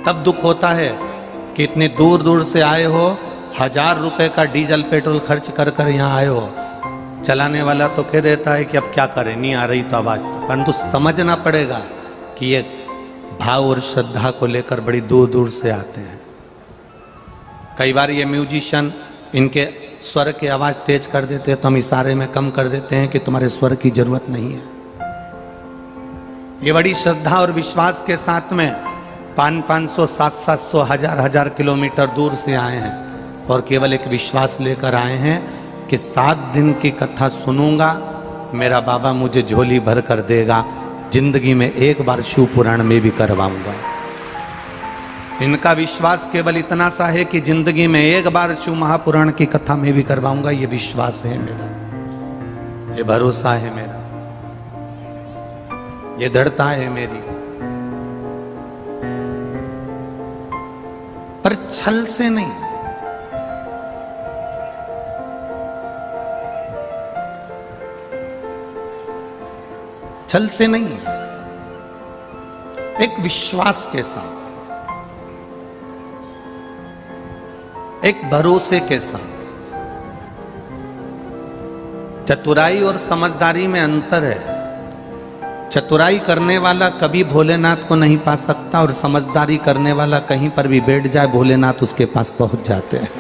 तब दुख होता है कि इतने दूर दूर से आए हो, 1000 रुपए का डीजल पेट्रोल खर्च कर कर यहाँ आए हो। चलाने वाला तो कह देता है कि अब क्या करें, नहीं आ रही तो आवाज, परंतु समझना पड़ेगा कि ये भाव और श्रद्धा को लेकर बड़ी दूर दूर से आते हैं। कई बार ये म्यूजिशियन इनके स्वर की आवाज तेज कर देते हैं तो हम इशारे में कम कर देते हैं कि तुम्हारे स्वर की जरूरत नहीं है। ये बड़ी श्रद्धा और विश्वास के साथ में 500, 700, 1000 किलोमीटर दूर से आए हैं और केवल एक विश्वास लेकर आए हैं कि 7 दिन की कथा सुनूंगा, मेरा बाबा मुझे झोली भर कर देगा, जिंदगी में एक बार शिव पुराण में भी करवाऊंगा। इनका विश्वास केवल इतना सा है कि जिंदगी में एक बार शिव महापुराण की कथा में भी करवाऊंगा। ये विश्वास है मेरा, ये भरोसा है मेरा, ये दृढ़ता है मेरी। पर छल से नहीं, छल से नहीं, एक विश्वास के साथ, एक भरोसे के साथ। चतुराई और समझदारी में अंतर है। चतुराई करने वाला कभी भोलेनाथ को नहीं पा सकता और समझदारी करने वाला कहीं पर भी बैठ जाए भोलेनाथ उसके पास पहुंच जाते हैं।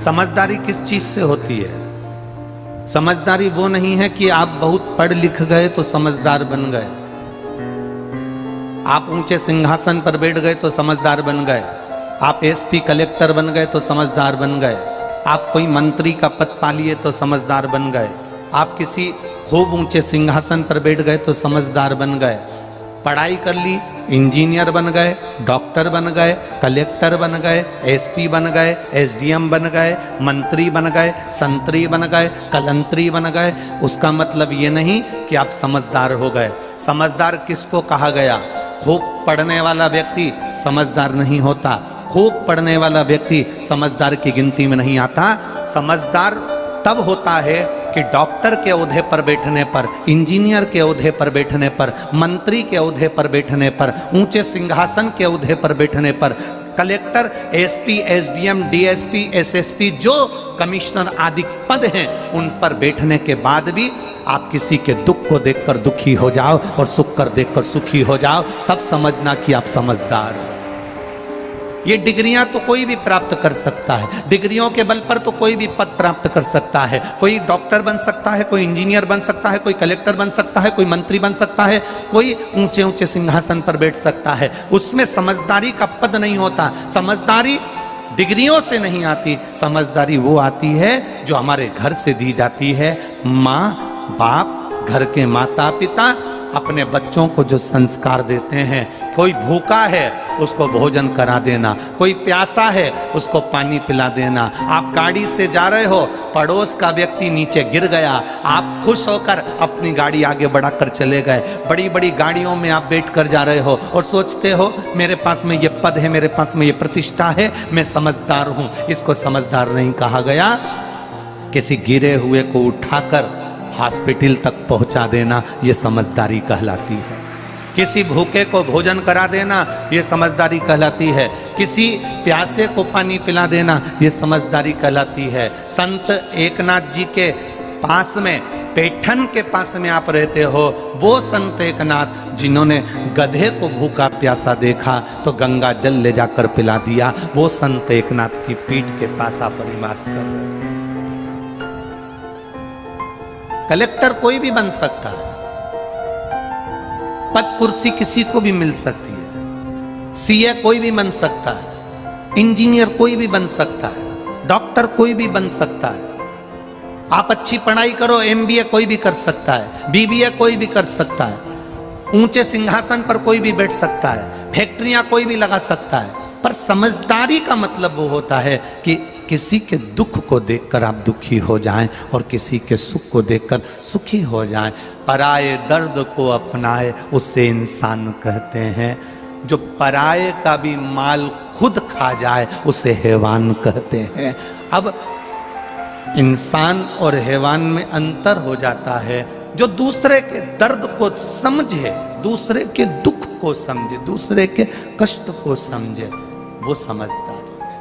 समझदारी किस चीज से होती है? समझदारी वो नहीं है कि आप बहुत पढ़ लिख गए तो समझदार बन गए, आप ऊंचे सिंहासन पर बैठ गए तो समझदार बन गए, आप एसपी कलेक्टर बन गए तो समझदार बन गए, आप कोई मंत्री का पद पा लिए तो समझदार बन गए, आप किसी खूब ऊंचे सिंहासन पर बैठ गए तो समझदार बन गए। पढ़ाई कर ली, इंजीनियर बन गए, डॉक्टर बन गए, कलेक्टर बन गए, एसपी बन गए, एसडीएम बन गए, मंत्री बन गए, संतरी बन गए, कलंतरी बन गए, उसका मतलब ये नहीं कि आप समझदार हो गए। समझदार किसको कहा गया? खूब पढ़ने वाला व्यक्ति समझदार नहीं होता, खूब पढ़ने वाला व्यक्ति समझदार की गिनती में नहीं आता। समझदार तब होता है कि डॉक्टर के ओहदे पर बैठने पर, इंजीनियर के ओहदे पर बैठने पर, मंत्री के ओहदे पर बैठने पर, ऊंचे सिंहासन के ओहदे पर बैठने पर, collector, SP, SDM, DSP, SSP, जो कमिश्नर आदि पद हैं उन पर बैठने के बाद भी आप किसी के दुख को देखकर दुखी हो जाओ और सुख कर देखकर सुखी हो जाओ, तब समझना कि आप समझदार हो। ये डिग्रियां तो कोई भी प्राप्त कर सकता है, डिग्रियों के बल पर तो कोई भी पद प्राप्त कर सकता है। कोई डॉक्टर बन सकता है, कोई इंजीनियर बन सकता है, कोई कलेक्टर बन सकता है, कोई मंत्री बन सकता है, कोई ऊंचे ऊंचे सिंहासन पर बैठ सकता है। उसमें समझदारी का पद नहीं होता। समझदारी डिग्रियों से नहीं आती, समझदारी वो आती है जो हमारे घर से दी जाती है। माँ बाप, घर के माता पिता अपने बच्चों को जो संस्कार देते हैं, कोई भूखा है उसको भोजन करा देना, कोई प्यासा है उसको पानी पिला देना। आप गाड़ी से जा रहे हो, पड़ोस का व्यक्ति नीचे गिर गया, आप खुश होकर अपनी गाड़ी आगे बढ़ाकर चले गए। बड़ी बड़ी गाड़ियों में आप बैठ कर जा रहे हो और सोचते हो मेरे पास में ये पद है, मेरे पास में ये प्रतिष्ठा है, मैं समझदार हूं। इसको समझदार नहीं कहा गया। किसी गिरे हुए को उठाकर हॉस्पिटल तक पहुंचा देना ये समझदारी कहलाती है। किसी भूखे को भोजन करा देना ये समझदारी कहलाती है। किसी प्यासे को पानी पिला देना ये समझदारी कहलाती है। संत एकनाथ जी के पास में, पैठन के पास में आप रहते हो, वो संत एकनाथ जिन्होंने गधे को भूखा प्यासा देखा तो गंगा जल ले जाकर पिला दिया, वो संत एकनाथ की पीठ के पास आप निवास कर रहे हो। कलेक्टर कोई भी बन सकता है, पद कुर्सी किसी को भी मिल सकती है, सीए कोई भी बन सकता है, इंजीनियर कोई भी बन सकता है, डॉक्टर कोई भी बन सकता है। आप अच्छी पढ़ाई करो, एमबीए कोई भी कर सकता है, बीबीए कोई भी कर सकता है, ऊंचे सिंहासन पर कोई भी बैठ सकता है, फैक्ट्रियां कोई भी लगा सकता है। पर समझदारी का मतलब वो होता है कि किसी के दुख को देखकर आप दुखी हो जाएं और किसी के सुख को देखकर सुखी हो जाएं। पराये दर्द को अपनाए उसे इंसान कहते हैं। जो पराये का भी माल खुद खा जाए उसे हैवान कहते हैं। अब इंसान और हैवान में अंतर हो जाता है। जो दूसरे के दर्द को समझे, दूसरे के दुख को समझे, दूसरे के कष्ट को समझे, वो समझदारी है।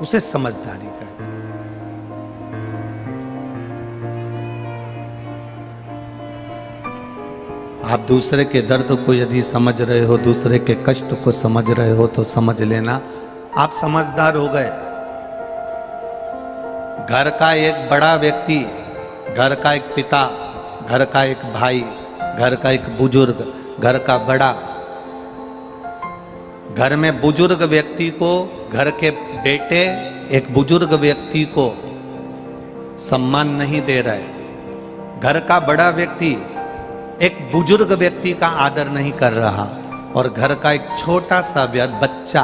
उसे समझदारी कहते हैं। आप दूसरे के दर्द को यदि समझ रहे हो, दूसरे के कष्ट को समझ रहे हो, तो समझ लेना आप समझदार हो गए। घर का एक बड़ा व्यक्ति, घर का एक पिता, घर का एक भाई, घर का एक बुजुर्ग, घर का बड़ा, घर में बुजुर्ग व्यक्ति को, घर के बेटे एक बुजुर्ग व्यक्ति को सम्मान नहीं दे रहे। घर का बड़ा व्यक्ति एक बुजुर्ग व्यक्ति का आदर नहीं कर रहा, और घर का एक छोटा सा बच्चा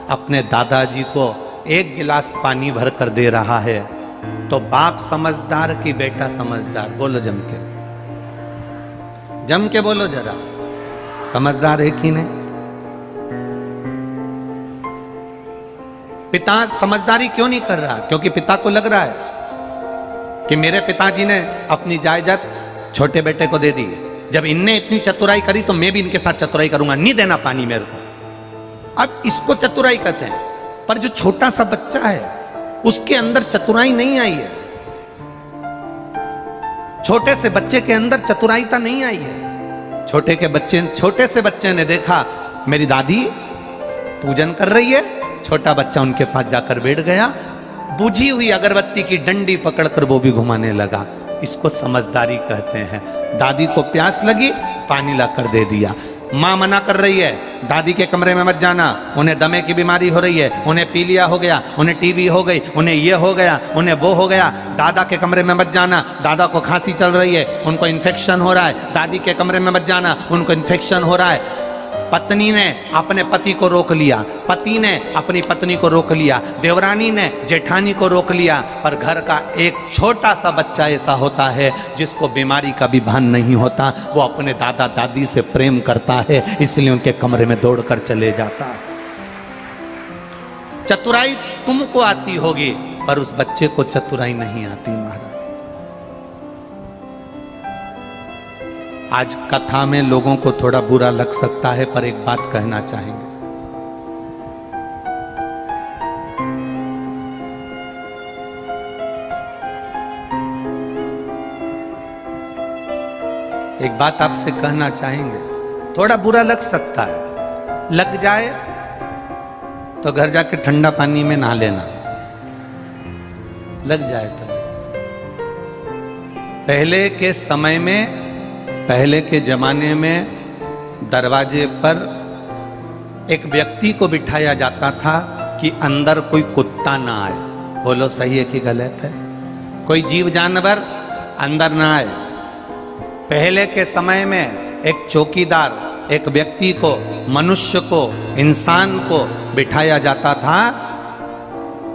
अपने दादाजी को एक गिलास पानी भर कर दे रहा है, तो बाप समझदार कि बेटा समझदार? बोलो जम के बोलो जरा, समझदार है कि नहीं? पिता समझदारी क्यों नहीं कर रहा? क्योंकि पिता को लग रहा है कि मेरे पिताजी ने अपनी जायदाद छोटे बेटे को दे दी, जब इनने इतनी चतुराई करी तो मैं भी इनके साथ चतुराई करूंगा, नहीं देना पानी मेरे को। अब इसको चतुराई कहते हैं, पर जो छोटा सा बच्चा है उसके अंदर चतुराई नहीं आई है। छोटे से बच्चे के अंदर चतुराईता नहीं आई है। छोटे से बच्चे ने देखा मेरी दादी पूजन कर रही है, छोटा बच्चा उनके पास जाकर बैठ गया, बुझी हुई अगरबत्ती की डंडी पकड़कर वो भी घुमाने लगा। इसको समझदारी कहते हैं। दादी को प्यास लगी, पानी लाकर दे दिया। माँ मना कर रही है, दादी के कमरे में मत जाना, उन्हें दमे की बीमारी हो रही है, उन्हें पीलिया हो गया, उन्हें टीबी हो गई, उन्हें ये हो गया, उन्हें वो हो गया। दादा के कमरे में मत जाना, दादा को खांसी चल रही है, उनको इन्फेक्शन हो रहा है। दादी के कमरे में मत जाना, उनको इन्फेक्शन हो रहा है। पत्नी ने अपने पति को रोक लिया, पति ने अपनी पत्नी को रोक लिया, देवरानी ने जेठानी को रोक लिया, पर घर का एक छोटा सा बच्चा ऐसा होता है जिसको बीमारी का भी भान नहीं होता। वो अपने दादा दादी से प्रेम करता है, इसलिए उनके कमरे में दौड़कर चले जाता है। चतुराई तुमको आती होगी, पर उस बच्चे को चतुराई नहीं आती महाराज। आज कथा में लोगों को थोड़ा बुरा लग सकता है, पर एक बात कहना चाहेंगे। एक बात आपसे कहना चाहेंगे, थोड़ा बुरा लग सकता है, लग जाए तो घर जाके ठंडा पानी में नहा लेना, लग जाए तो। पहले के समय में, पहले के जमाने में दरवाजे पर एक व्यक्ति को बिठाया जाता था कि अंदर कोई कुत्ता ना आए। बोलो सही है कि गलत है? कोई जीव जानवर अंदर ना आए। पहले के समय में एक चौकीदार, एक व्यक्ति को, मनुष्य को, इंसान को बिठाया जाता था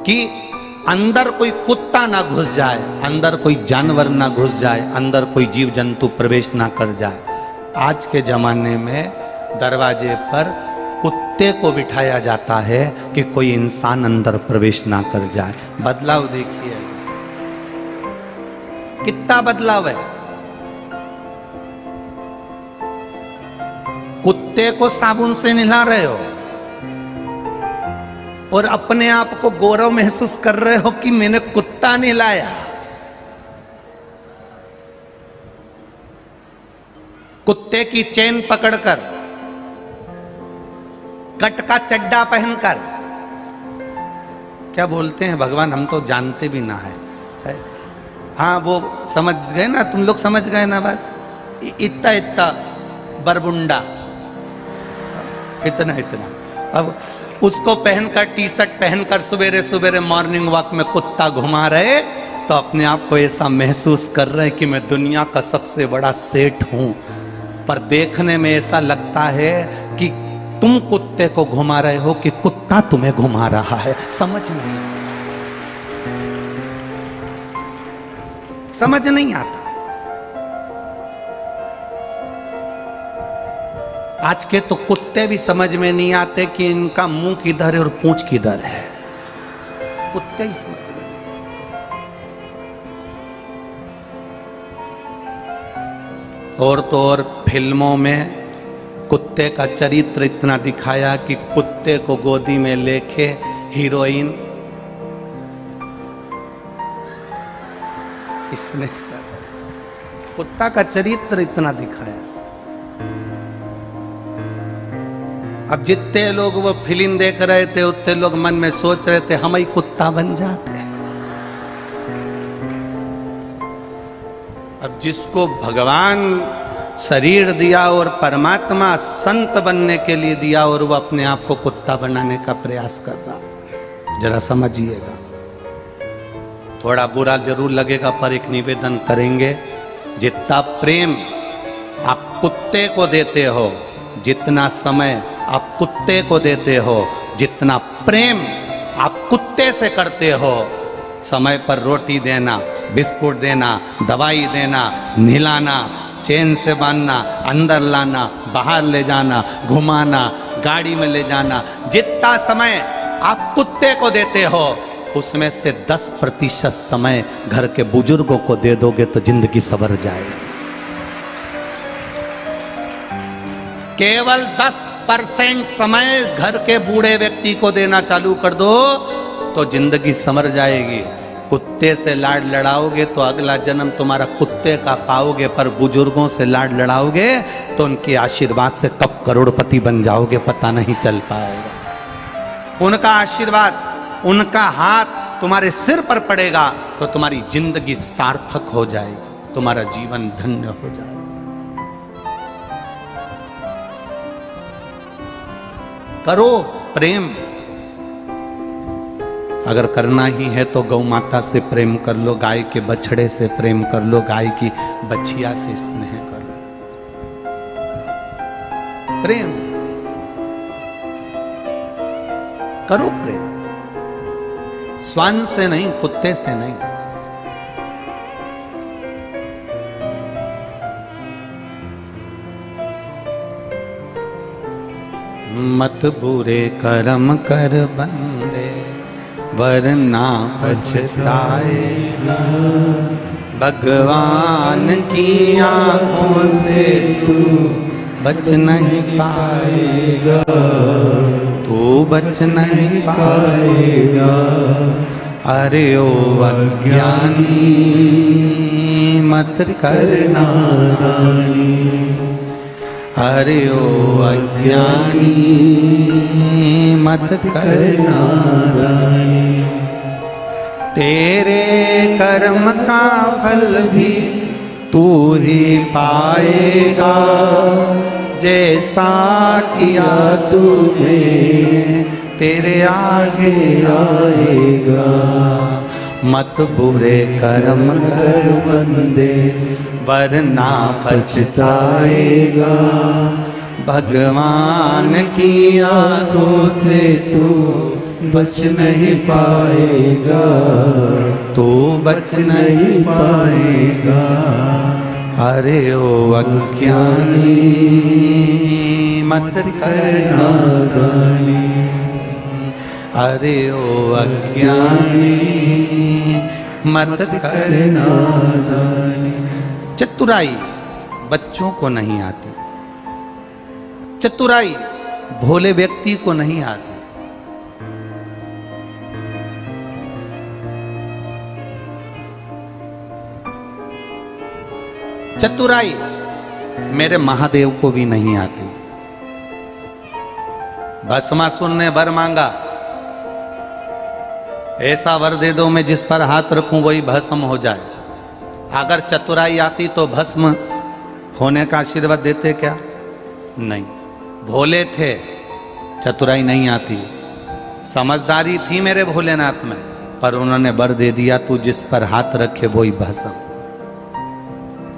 कि अंदर कोई कुत्ता ना घुस जाए, अंदर कोई जानवर ना घुस जाए, अंदर कोई जीव जंतु प्रवेश ना कर जाए। आज के जमाने में दरवाजे पर कुत्ते को बिठाया जाता है कि कोई इंसान अंदर प्रवेश ना कर जाए। बदलाव देखिए, कितना बदलाव है। कुत्ते को साबुन से नहला रहे हो और अपने आप को गौरव महसूस कर रहे हो कि मैंने कुत्ता नहलाया। कुत्ते की चेन पकड़कर, कट का चड्डा पहनकर, क्या बोलते हैं भगवान, हम तो जानते भी ना है। हाँ वो समझ गए ना, तुम लोग समझ गए ना, बस इतना इतना बरबुंडा, इतना इतना। अब उसको पहनकर, टी शर्ट पहनकर सवेरे सवेरे मॉर्निंग वॉक में कुत्ता घुमा रहे, तो अपने आप को ऐसा महसूस कर रहे कि मैं दुनिया का सबसे बड़ा सेठ हूं। पर देखने में ऐसा लगता है कि तुम कुत्ते को घुमा रहे हो कि कुत्ता तुम्हें घुमा रहा है। समझ नहीं आता। आज के तो कुत्ते भी समझ में नहीं आते कि इनका मुंह किधर है और पूंछ किधर है। कुत्ते ही समझ में नहीं। और तो और फिल्मों में कुत्ते का चरित्र इतना दिखाया कि कुत्ते को गोदी में लेके हीरोइन इसने कुत्ता का चरित्र इतना दिखाया। अब जितने लोग वो फिल्म देख रहे थे उतने लोग मन में सोच रहे थे हम ही कुत्ता बन जाते। अब जिसको भगवान शरीर दिया और परमात्मा संत बनने के लिए दिया और वो अपने आप को कुत्ता बनाने का प्रयास कर रहा, जरा समझिएगा। थोड़ा बुरा जरूर लगेगा पर एक निवेदन करेंगे, जितना प्रेम आप कुत्ते को देते हो, जितना समय आप कुत्ते को देते हो, जितना प्रेम आप कुत्ते से करते हो, समय पर रोटी देना, बिस्कुट देना, दवाई देना, नहलाना, चैन से बांधना, अंदर लाना, बाहर ले जाना, घुमाना, गाड़ी में ले जाना, जितना समय आप कुत्ते को देते हो उसमें से 10% समय घर के बुजुर्गों को दे दोगे तो जिंदगी संवर जाएगी। केवल 10% समय घर के बूढ़े व्यक्ति को देना चालू कर दो तो जिंदगी संवर जाएगी। कुत्ते से लाड लड़ाओगे तो अगला जन्म तुम्हारा कुत्ते का पाओगे, पर बुजुर्गों से लाड लड़ाओगे तो उनके आशीर्वाद से कब करोड़पति बन जाओगे पता नहीं चल पाएगा। उनका आशीर्वाद, उनका हाथ तुम्हारे सिर पर पड़ेगा तो तुम्हारी जिंदगी सार्थक हो जाएगी, तुम्हारा जीवन धन्य हो जाएगा। करो प्रेम, अगर करना ही है तो गौ माता से प्रेम कर लो, गाय के बछड़े से प्रेम कर लो, गाय की बछिया से स्नेह कर लो। प्रेम करो, प्रेम श्वान से नहीं, कुत्ते से नहीं। मत बुरे कर्म कर बंदे वरना पछताएगा, भगवान की आंखों से तू बच नहीं पाएगा, तू बच नहीं पाएगा। अरे ओ अज्ञानी मत करना, अरे ओ अज्ञानी मत करना, तेरे कर्म का फल भी तू ही पाएगा, जैसा किया तूने तेरे आगे आएगा। मत बुरे कर्म कर बंदे वरना पछताएगा, भगवान की आंखों से तू बच नहीं पाएगा, तू बच नहीं पाएगा। अरे ओ अज्ञानी मत करना गानी, अरे ओ अज्ञानी मत करना गानी। चतुराई बच्चों को नहीं आती, चतुराई भोले व्यक्ति को नहीं आती। चतुराई मेरे महादेव को भी नहीं आती। भस्मासुर ने वर मांगा, ऐसा वर दे दो मैं जिस पर हाथ रखूं वही भस्म हो जाए। अगर चतुराई आती तो भस्म होने का आशीर्वाद देते क्या? नहीं। भोले थे, चतुराई नहीं आती। समझदारी थी मेरे भोलेनाथ में, पर उन्होंने वर दे दिया तू जिस पर हाथ रखे वही भस्म।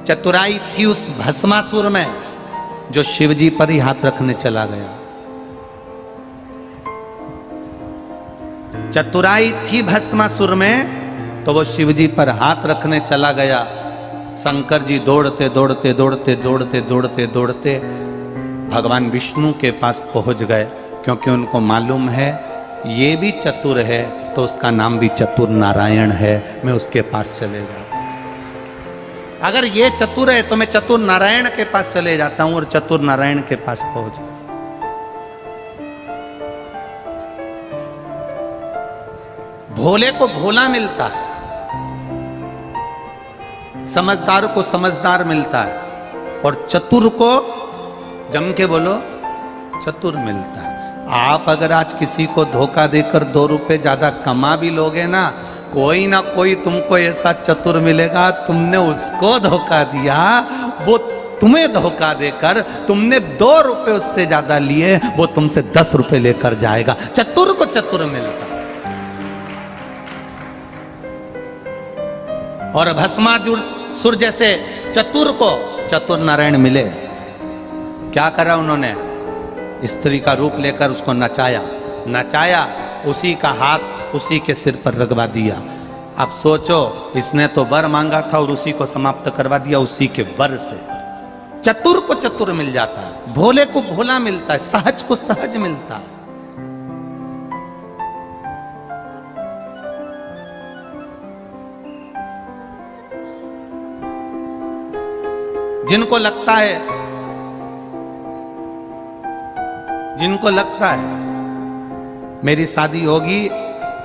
चतुराई थी उस भस्मासुर में जो शिवजी पर ही हाथ रखने चला गया। चतुराई थी भस्मासुर में तो वो शिवजी पर हाथ रखने चला गया। शंकर जी दौड़ते दौड़ते दौड़ते दौड़ते दौड़ते दौड़ते भगवान विष्णु के पास पहुंच गए, क्योंकि उनको मालूम है ये भी चतुर है तो उसका नाम भी चतुर नारायण है, मैं उसके पास चले जाऊं। अगर ये चतुर है तो मैं चतुर नारायण के पास चले जाता हूं और चतुर नारायण के पास पहुंच जाता। भोले को भोला मिलता है, समझदार को समझदार मिलता है, और चतुर को जम के बोलो चतुर मिलता है। आप अगर आज किसी को धोखा देकर 2 रुपए ज्यादा कमा भी लोगे ना, कोई ना कोई तुमको ऐसा चतुर मिलेगा, तुमने उसको धोखा दिया, वो तुम्हें धोखा देकर तुमने 2 रुपए उससे ज्यादा लिए, वो तुमसे 10 रुपए लेकर जाएगा। चतुर को चतुर मिलता। और भस्मासुर जैसे चतुर को चतुर नारायण मिले। क्या करा उन्होंने? स्त्री का रूप लेकर उसको नचाया, उसी का हाथ उसी के सिर पर रगवा दिया। अब सोचो, इसने तो वर मांगा था और उसी को समाप्त करवा दिया उसी के वर से। चतुर को चतुर मिल जाता है, भोले को भोला मिलता है, सहज को सहज मिलता है। जिनको लगता है मेरी शादी होगी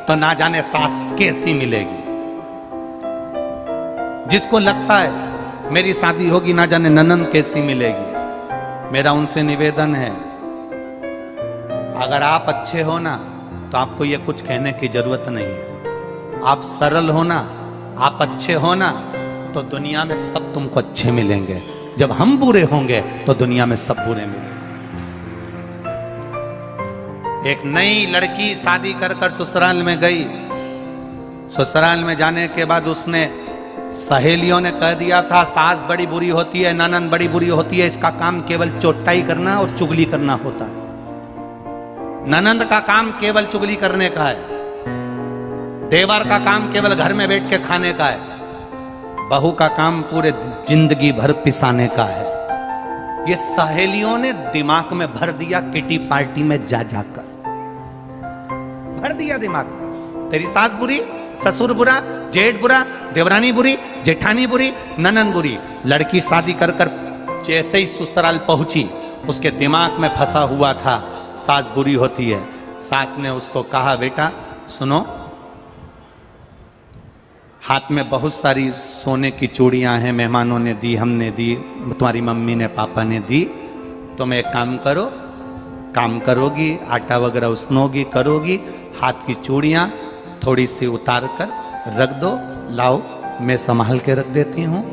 तो ना जाने सास कैसी मिलेगी, जिसको लगता है मेरी शादी होगी ना जाने ननद कैसी मिलेगी, मेरा उनसे निवेदन है, अगर आप अच्छे हो ना तो आपको ये कुछ कहने की जरूरत नहीं है। आप सरल हो ना, आप अच्छे हो ना, तो दुनिया में सब तुमको अच्छे मिलेंगे। जब हम बुरे होंगे तो दुनिया में सब बुरे मिलेंगे। एक नई लड़की शादी कर ससुराल में गई। ससुराल में जाने के बाद उसने सहेलियों ने कह दिया था सास बड़ी बुरी होती है, ननद बड़ी बुरी होती है, इसका काम केवल चोटाई करना और चुगली करना होता है। ननद का काम केवल चुगली करने का है, देवर का काम केवल घर में बैठ के खाने का है, बहू का काम पूरे जिंदगी भर पिसाने का है। ये सहेलियों ने दिमाग में भर दिया, किटी पार्टी में जाकर भर दिया दिमाग में। तेरी सास बुरी, ससुर बुरा, जेठ बुरा, देवरानी बुरी, जेठानी बुरी, ननन बुरी। लड़की शादी कर जैसे ही ससुराल पहुंची उसके दिमाग में फंसा हुआ था सास बुरी होती है। सास ने उसको कहा बेटा सुनो, हाथ में बहुत सारी सोने की चूड़ियां हैं, मेहमानों ने दी, हमने दी, तुम्हारी मम्मी ने पापा ने दी, तुम एक काम करो, काम करोगी, आटा वगैरह उसनोगी, करोगी, हाथ की चूड़ियां थोड़ी सी उतार कर रख दो, लाओ मैं संभाल के रख देती हूँ,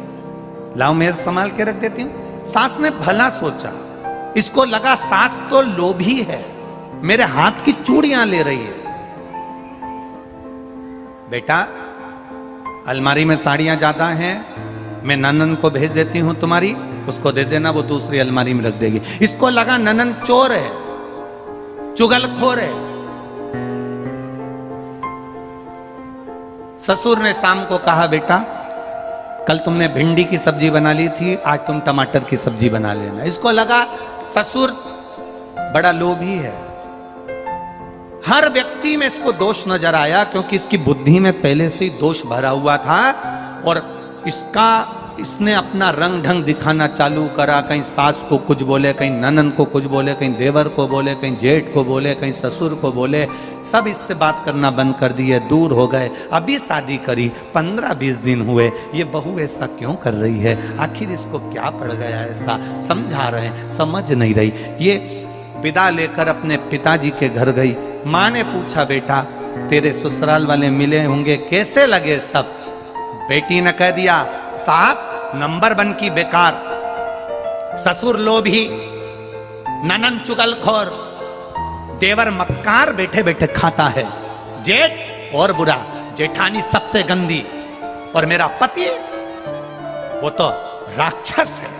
लाओ मैं संभाल के रख देती हूँ। सास ने भला सोचा, इसको लगा सास तो लोभी है, मेरे हाथ की चूड़ियां ले रही है। बेटा अलमारी में साड़ियां ज्यादा हैं, मैं ननन को भेज देती हूं तुम्हारी, उसको दे देना, वो दूसरी अलमारी में रख देगी। इसको लगा ननन चोर है, चुगलखोर है। ससुर ने शाम को कहा बेटा कल तुमने भिंडी की सब्जी बना ली थी, आज तुम टमाटर की सब्जी बना लेना। इसको लगा ससुर बड़ा लोभी है। हर व्यक्ति में इसको दोष नजर आया क्योंकि इसकी बुद्धि में पहले से ही दोष भरा हुआ था और इसने अपना रंग ढंग दिखाना चालू करा। कहीं सास को कुछ बोले, कहीं ननन को कुछ बोले, कहीं देवर को बोले, कहीं जेठ को बोले, कहीं ससुर को बोले। सब इससे बात करना बंद कर दिए, दूर हो गए। अभी शादी करी 15-20 दिन हुए, ये बहू ऐसा क्यों कर रही है, आखिर इसको क्या पड़ गया ऐसा, समझा रहे हैं, समझ नहीं रही। ये विदा लेकर अपने पिताजी के घर गई। माँ ने पूछा बेटा तेरे ससुराल वाले मिले होंगे, कैसे लगे सब? बेटी ने कह दिया सास नंबर 1 की बेकार, ससुर लोभी, ननन चुगलखोर, देवर मक्कार बैठे बैठे खाता है, जेठ और बुरा, जेठानी सबसे गंदी, और मेरा पति वो तो राक्षस है।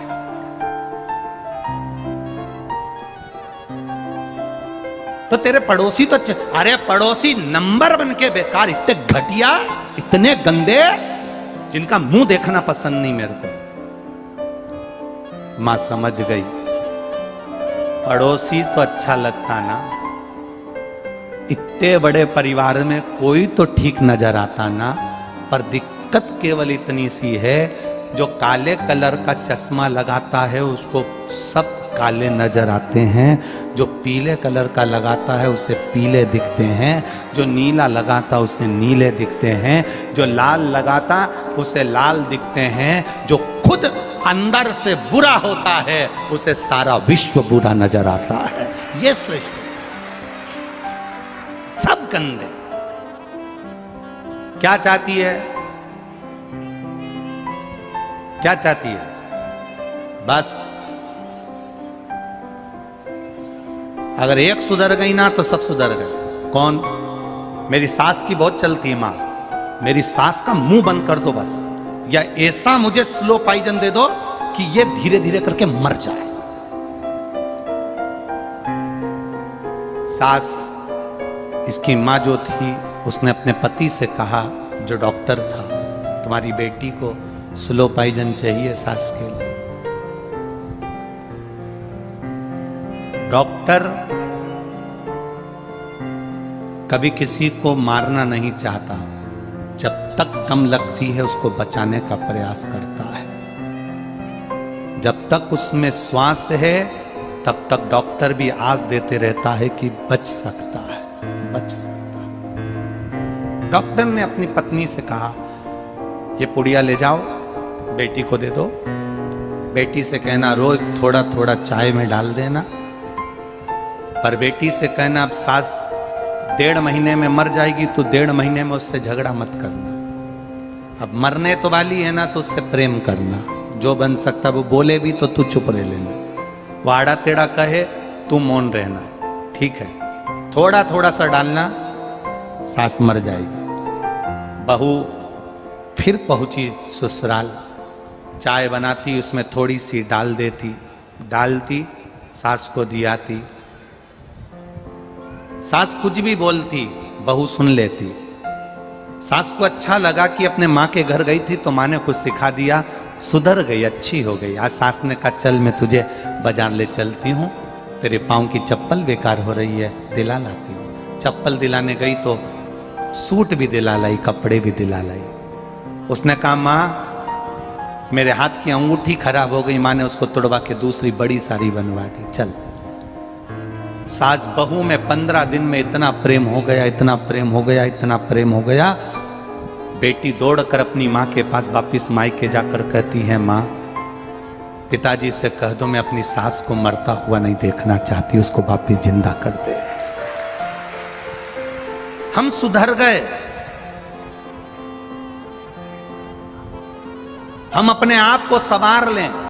तो तेरे पड़ोसी तो अरे पड़ोसी नंबर 1 के बेकार, इतने घटिया, इतने गंदे, जिनका मुंह देखना पसंद नहीं मेरे को। मां समझ गई, पड़ोसी तो अच्छा लगता ना, इतने बड़े परिवार में कोई तो ठीक नजर आता ना, पर दिक्कत केवल इतनी सी है जो काले कलर का चश्मा लगाता है उसको सब काले नजर आते हैं, जो पीले कलर का लगाता है उसे पीले दिखते हैं, जो नीला लगाता उसे नीले दिखते हैं, जो लाल लगाता उसे लाल दिखते हैं, जो खुद अंदर से बुरा होता है उसे सारा विश्व बुरा नजर आता है। ये सृष्टि सब गंदे। क्या चाहती है? क्या चाहती है? बस अगर एक सुधर गई ना तो सब सुधर गए। कौन? मेरी सास की बहुत चलती है, मां मेरी सास का मुंह बंद कर दो बस, या ऐसा मुझे स्लो पॉइजन दे दो कि ये धीरे धीरे करके मर जाए। सास, इसकी मां जो थी उसने अपने पति से कहा जो डॉक्टर था, तुम्हारी बेटी को स्लो पॉइजन चाहिए सास के लिए। डॉक्टर कभी किसी को मारना नहीं चाहता, जब तक दम लगती है उसको बचाने का प्रयास करता है। जब तक उसमें श्वास है तब तक डॉक्टर भी आस देते रहता है कि बच सकता है, बच सकता है। डॉक्टर ने अपनी पत्नी से कहा ये पुड़िया ले जाओ, बेटी को दे दो। बेटी से कहना रोज थोड़ा थोड़ा चाय में डाल देना, पर बेटी से कहना अब सास 1.5 महीने में मर जाएगी तो 1.5 महीने में उससे झगड़ा मत करना। अब मरने तो वाली है ना तो उससे प्रेम करना, जो बन सकता वो बोले भी तो तू चुप रह लेना, वो आड़ा टेढ़ा कहे तू मौन रहना, ठीक है। थोड़ा थोड़ा सा डालना, सास मर जाएगी। बहू फिर पहुंची ससुराल, चाय बनाती उसमें थोड़ी सी डाल देती, डालती सास को दियाती। सास कुछ भी बोलती बहू सुन लेती। सास को अच्छा लगा कि अपने माँ के घर गई थी तो माँ ने कुछ सिखा दिया, सुधर गई, अच्छी हो गई। आज सास ने कहा चल मैं तुझे बाजार ले चलती हूँ, तेरे पाँव की चप्पल बेकार हो रही है, दिला लाती हूँ। चप्पल दिलाने गई तो सूट भी दिला लाई, कपड़े भी दिला लाई। उसने कहा माँ मेरे हाथ की अंगूठी खराब हो गई, माँ ने उसको तोड़वा के दूसरी बड़ी सारी बनवा दी, चल। सास बहू में 15 दिन में इतना प्रेम हो गया, इतना प्रेम हो गया, इतना प्रेम हो गया। बेटी दौड़कर अपनी माँ के पास वापिस मायके जाकर कहती है माँ पिताजी से कह दो मैं अपनी सास को मरता हुआ नहीं देखना चाहती, उसको वापिस जिंदा कर दे। हम सुधर गए, हम अपने आप को संवार लें।